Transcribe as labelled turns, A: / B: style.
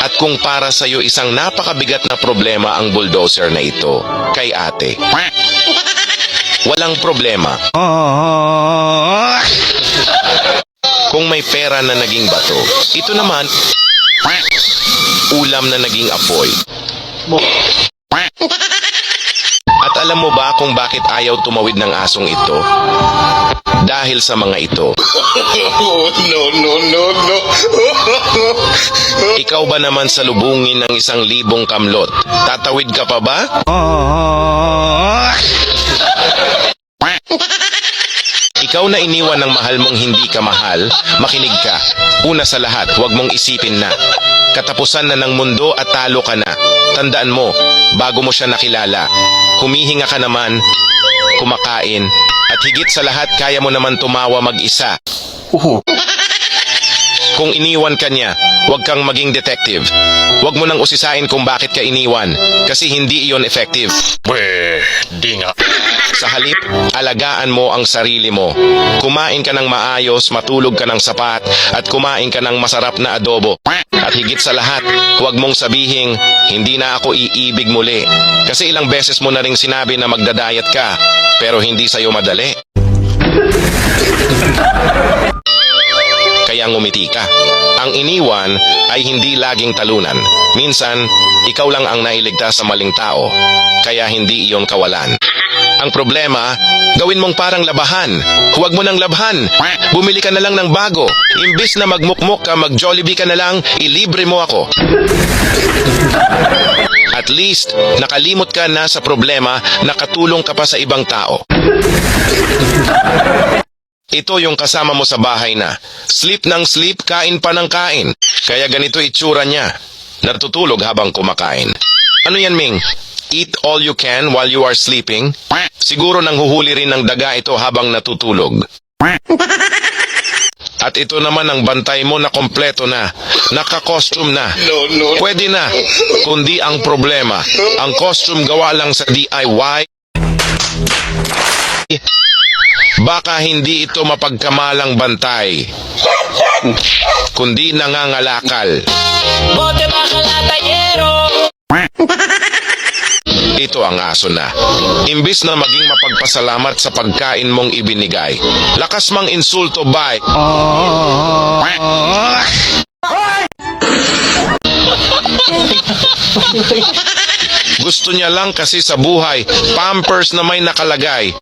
A: At kung para sa'yo isang napakabigat na problema ang bulldozer na ito, kay ate, walang problema. Kung may pera na naging bato, ito naman, ulam na naging apoy. At alam mo ba kung bakit ayaw tumawid ng asong ito? Dahil sa mga ito.
B: No.
A: Ikaw ba naman salubungin ng 1,000 kamlot? Tatawid ka pa ba? Ikaw na iniwan ng mahal mong hindi ka mahal, makinig ka. Una sa lahat, huwag mong isipin na katapusan na ng mundo at talo ka na. Tandaan mo, bago mo siya nakilala, humihinga ka naman, kumakain, at higit sa lahat kaya mo naman tumawa mag-isa. Kung iniwan ka niya, huwag kang maging detective. Huwag mo nang usisain kung bakit ka iniwan, kasi hindi iyon effective.
B: Di nga.
A: Sa halip, alagaan mo ang sarili mo. Kumain ka ng maayos, matulog ka ng sapat, at kumain ka ng masarap na adobo. At higit sa lahat, huwag mong sabihing, hindi na ako iibig muli. Kasi ilang beses mo na ring sinabi na magdadayat ka, pero hindi sa'yo madali. Kaya ngumiti ka. Ang iniwan ay hindi laging talunan. Minsan, ikaw lang ang nailigtas sa maling tao. Kaya hindi iyon kawalan. Ang problema, gawin mong parang labahan. Huwag mo nang labhan. Bumili ka na lang ng bago. Imbis na magmukmok ka, mag-Jollibee ka na lang, ilibre mo ako. At least, nakalimot ka na sa problema, nakatulong ka pa sa ibang tao. Ito yung kasama mo sa bahay na. Sleep ng sleep, kain pa ng kain. Kaya ganito itsura niya. Natutulog habang kumakain. Ano yan, Ming? Eat all you can while you are sleeping? Siguro nang huhuli rin ng daga ito habang natutulog. At ito naman ang bantay mo na kompleto na. Naka-costume na.
B: No.
A: Pwede na. Kundi ang problema, ang costume gawa lang sa DIY. Baka hindi ito mapagkamalang bantay, kundi nangangalakal.
C: Bote bakalatayero.
A: Ito ang aso na. Imbis na maging mapagpasalamat sa pagkain mong ibinigay, lakas mang insulto bay. Gusto niya lang kasi sa buhay, Pampers na may nakalagay.